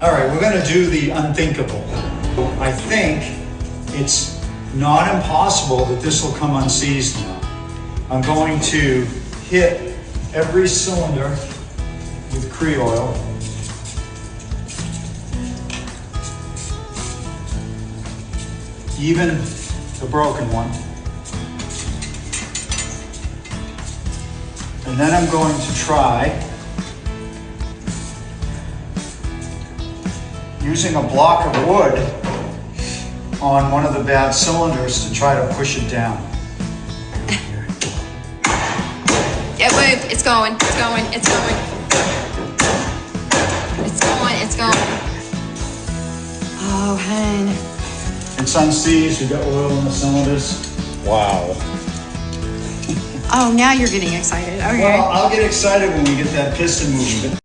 All right, we're gonna do the unthinkable. I think it's not impossible that this will come unseized now. I'm going to hit every cylinder with Cre-Oil. Even the broken one. And then I'm going to try using a block of wood on one of the bad cylinders to try to push it down. Yeah, wait, it's going, it's going, it's going. It's going, it's going. Oh, hun. It's unseized, we've got oil in the cylinders. Wow. Oh, now you're getting excited. Okay. Well, I'll get excited when we get that piston moving.